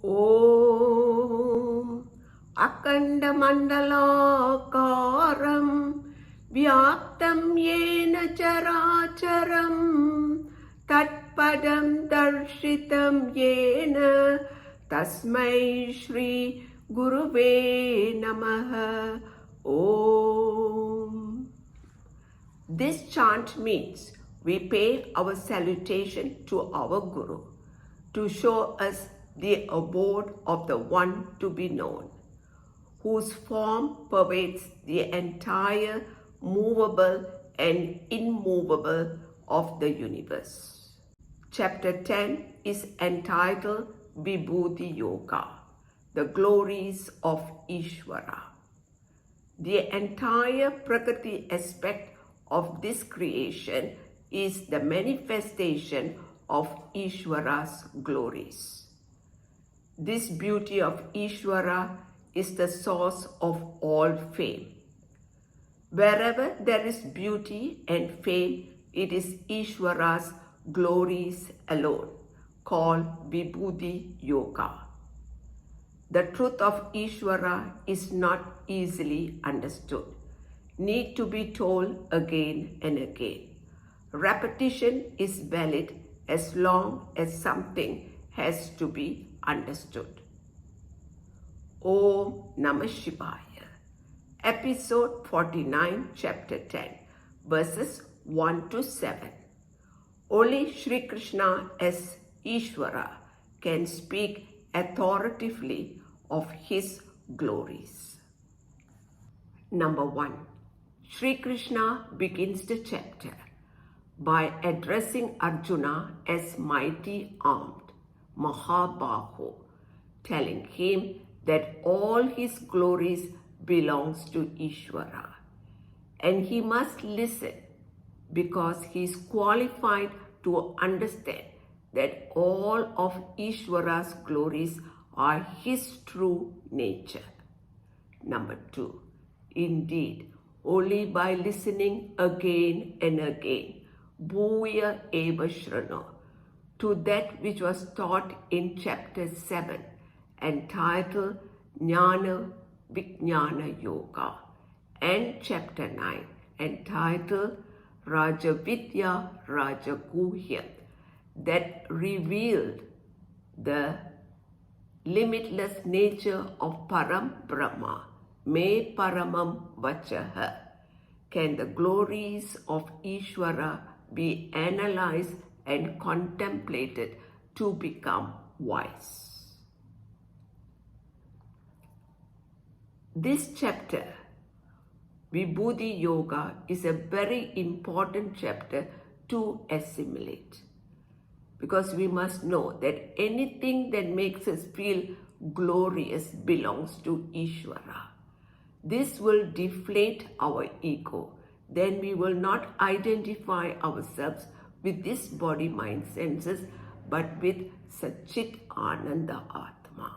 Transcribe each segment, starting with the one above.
ॐ अखण्डमण्डलाकारं व्याप्तं येन चराचरं तत्पदं दर्शितं येन तस्मै श्री गुरुवे नमः. ॐ. This chant means we pay our salutation to our Guru to show us the abode of the one to be known, whose form pervades the entire movable and immovable of the universe. Chapter 10 is entitled Vibhuti Yoga, the Glories of Isvara. The entire Prakriti aspect of this creation is the manifestation of Isvara's glories. This beauty of Isvara is the source of all fame. Wherever there is beauty and fame, it is Isvara's glories alone, called Vibhuti Yoga. The truth of Isvara is not easily understood, need to be told again and again. Repetition is valid as long as something has to be understood. Om Namah Shivaya. Episode 49, Chapter 10, verses 1 to 7. Only Sri Krishna as Isvara can speak authoritatively of his glories. Number 1. Sri Krishna begins the chapter by addressing Arjuna as mighty armed, Mahabaho, telling him that all his glories belongs to Isvara and he must listen because he is qualified to understand that all of Isvara's glories are his true nature. Number 2. Indeed, only by listening again and again, Bhuya Eva Shrano, to that which was taught in chapter 7, entitled Jnana Vijnana Yoga, and chapter 9, entitled Rajavidya Rajaguhya, that revealed the limitless nature of Param Brahma, Me Paramam Vachaha, can the glories of Isvara be analyzed and contemplated to become wise. This chapter, Vibhuti Yoga, is a very important chapter to assimilate, because we must know that anything that makes us feel glorious belongs to Isvara. This will deflate our ego. Then we will not identify ourselves with this body, mind, senses, but with Satchit Ananda Atma.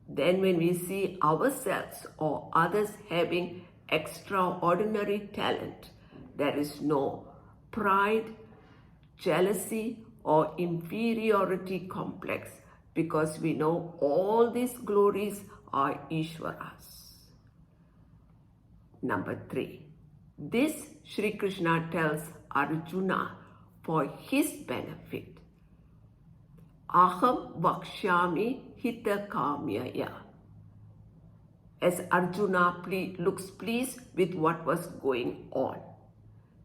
Then when we see ourselves or others having extraordinary talent, there is no pride, jealousy, or inferiority complex, because we know all these glories are Isvara's. Number 3. This Sri Krishna tells Arjuna for his benefit. Aham Vakshami Hita Kamyaya. As Arjuna looks pleased with what was going on.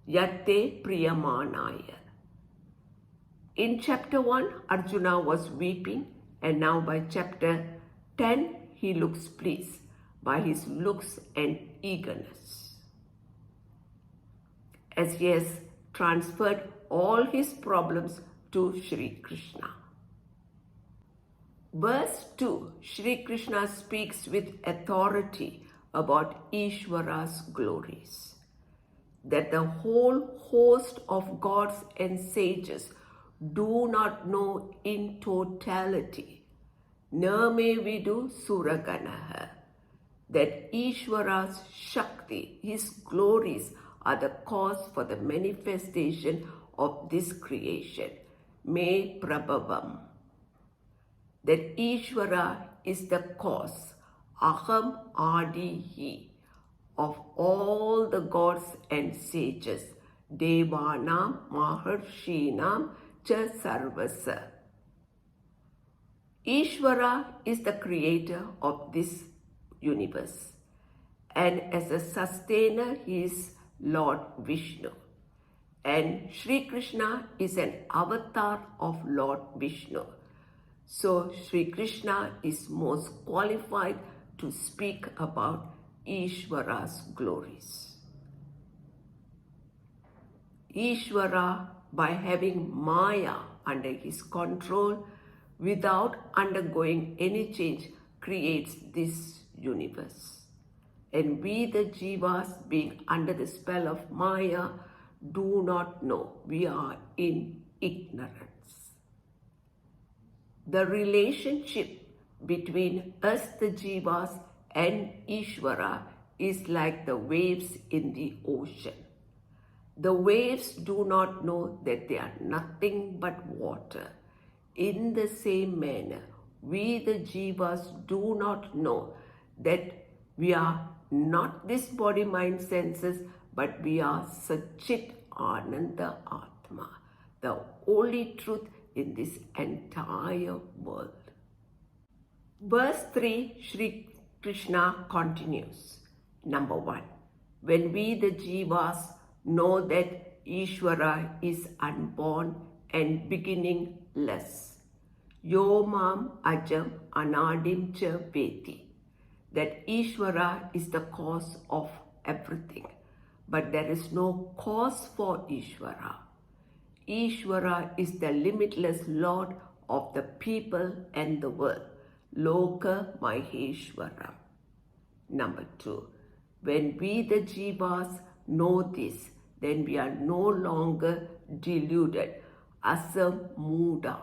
Yatte Priyamanaya. In chapter 1, Arjuna was weeping, and now by chapter 10, he looks pleased by his looks and eagerness, as he has transferred all his problems to Sri Krishna. Verse 2, Sri Krishna speaks with authority about Isvara's glories, that the whole host of gods and sages do not know in totality, Name vidu suraganaha, that Isvara's Shakti, his glories, are the cause for the manifestation of this creation. Me prabhavam. that Isvara is the cause, Aham Adihi, of all the gods and sages, Devanam Maharshinam Cha Sarvasa. Isvara is the creator of this universe, and as a sustainer he is Lord Vishnu. And Sri Krishna is an avatar of Lord Vishnu. So Sri Krishna is most qualified to speak about Isvara's glories. Isvara, by having Maya under his control, without undergoing any change, creates this universe. And we, the Jivas, being under the spell of Maya, do not know. We are in ignorance. The relationship between us, the Jivas, and Isvara is like the waves in the ocean. The waves do not know that they are nothing but water. In the same manner, we the Jivas do not know that we are not this body, mind, senses, but we are Satchit Ananda Atma, the only truth in this entire world. Verse 3, Sri Krishna continues. Number 1. When we the Jivas know that Isvara is unborn and beginningless, Yomam Ajam Anadim Cha Veti, that Isvara is the cause of everything, but there is no cause for Isvara. Isvara is the limitless Lord of the people and the world, Loka Maheshwaram. Number 2. When we the Jivas know this, then we are no longer deluded, asamuda.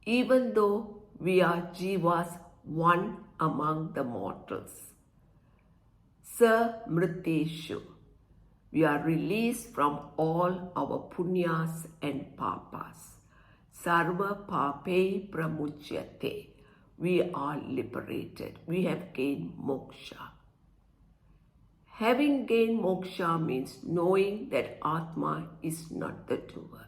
Even though we are Jivas, one among the mortals. Samriteshu, we are released from all our punyas and papas. Sarva pape pramuchyate, we are liberated. We have gained moksha. Having gained moksha means knowing that Atma is not the doer.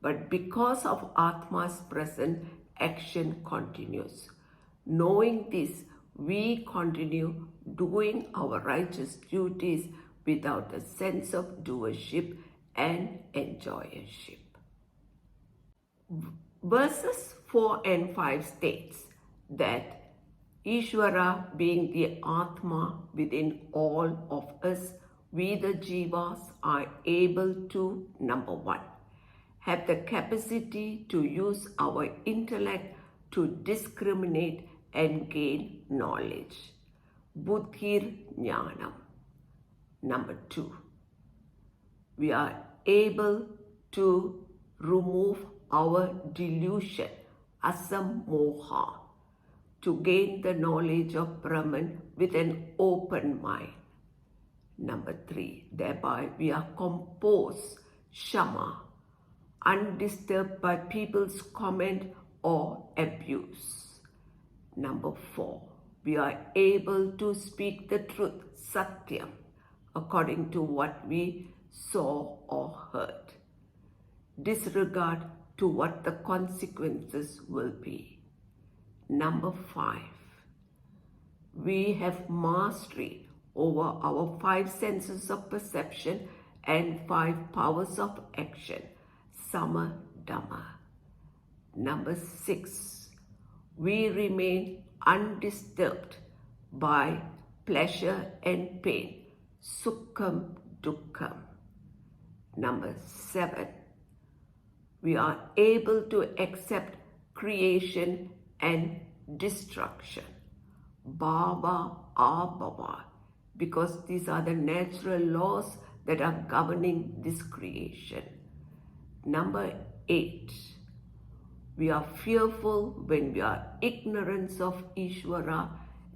But because of Atma's present, action continues. Knowing this, we continue doing our righteous duties without a sense of doership and enjoyership. Verses 4 and 5 states that Isvara being the Atma within all of us, we the Jivas are able to, number 1, have the capacity to use our intellect to discriminate and gain knowledge. Buddhir Jnanam. Number 2, we are able to remove our delusion, asamoha, to gain the knowledge of Brahman with an open mind. Number 3, thereby we are composed, shama, undisturbed by people's comment or abuse. Number 4, we are able to speak the truth, satyam, according to what we saw or heard. Disregard to what the consequences will be. Number 5, we have mastery over our 5 senses of perception and 5 powers of action, sama dhamma. Number 6, we remain undisturbed by pleasure and pain, sukham dukkham. Number 7, we are able to accept creation and destruction, bhava abhava, because these are the natural laws that are governing this creation. Number 8, we are fearful when we are ignorant of Isvara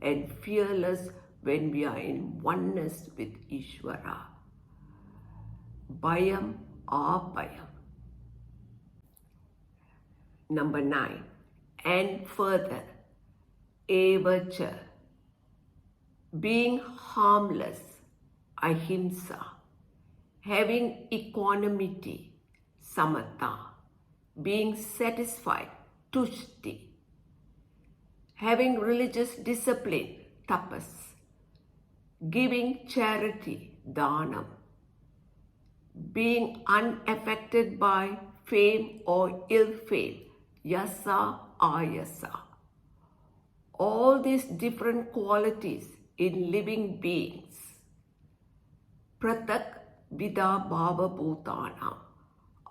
and fearless when we are in oneness with Isvara. Bhayam abhayam. Number 9. And further, evacha, being harmless, ahimsa, having equanimity, samatha, being satisfied, tushti, having religious discipline, tapas, giving charity, dhanam, being unaffected by fame or ill fame, yasa, ayasa. All these different qualities in living beings, pratak vida bhava bhutana,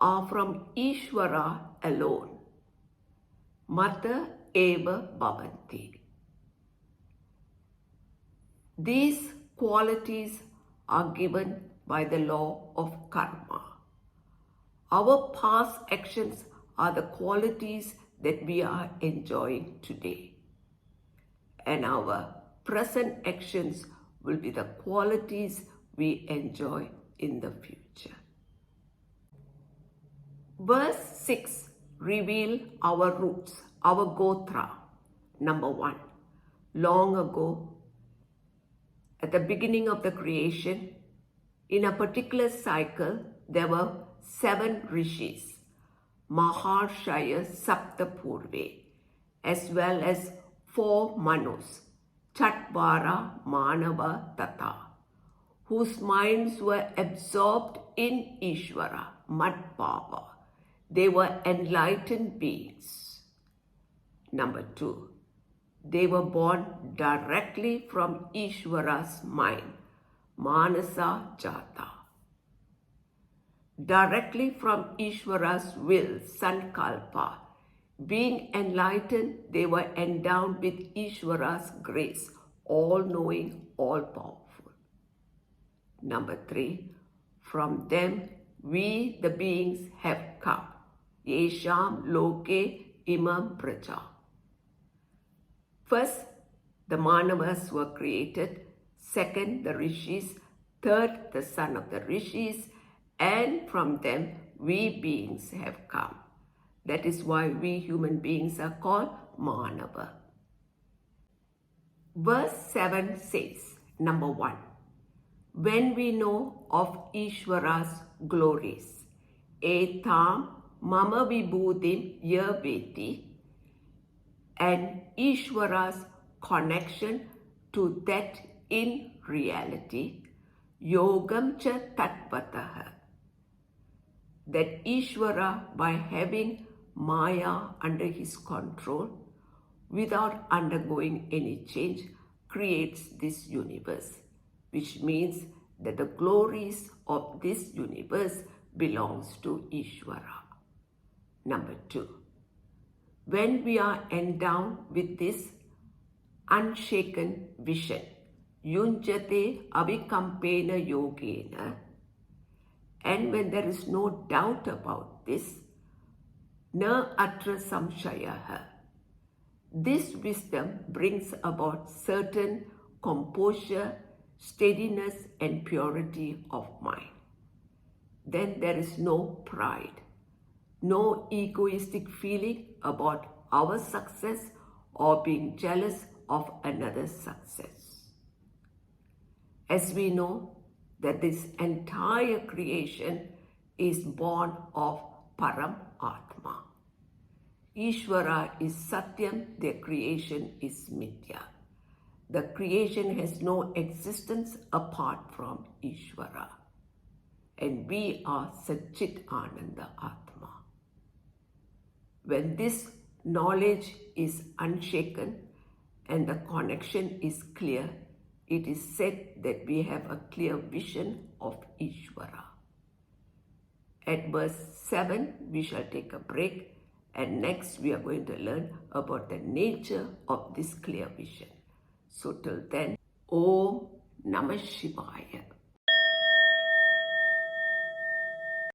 are from Isvara alone. Mata eva bhavanti. These qualities are given by the law of karma. Our past actions are the qualities that we are enjoying today. And our present actions will be the qualities we enjoy in the future. Verse 6 reveal our roots, our gotra. Number 1. Long ago, at the beginning of the creation, in a particular cycle, there were 7 rishis, Maharshaya Saptapurve, as well as 4 Manus, Chatvara Manava Tata, whose minds were absorbed in Isvara, Madbhava. They were enlightened beings. Number 2. They were born directly from Isvara's mind, Manasa Jata. Directly from Isvara's will, Sankalpa. Being enlightened, they were endowed with Isvara's grace, all-knowing, all-powerful. Number 3. From them, we, the beings, have come. Yesham loke imam praja. First, the Manavas were created. Second, the Rishis. Third, the son of the Rishis. And from them, we beings have come. That is why we human beings are called Manava. Verse 7 says, number 1. When we know of Isvara's glories, etam mama vibhutim yaveti, and Isvara's connection to that in reality, yogam cha tatvataha, that Isvara, by having Maya under his control, without undergoing any change, creates this universe, which means that the glories of this universe belongs to Isvara. Number 2. When we are endowed with this unshaken vision, yunjate avikampena yogena, and when there is no doubt about this, na atra samshayaha, this wisdom brings about certain composure, steadiness and purity of mind. Then there is no pride, no egoistic feeling about our success or being jealous of another's success. As we know that this entire creation is born of Param Atma. Isvara is Satyam, their creation is Mithya. The creation has no existence apart from Isvara. And we are Satchit Ananda Atma. When this knowledge is unshaken and the connection is clear, it is said that we have a clear vision of Isvara. At verse 7, we shall take a break, and next we are going to learn about the nature of this clear vision. So till then, Om Namah Shivaya.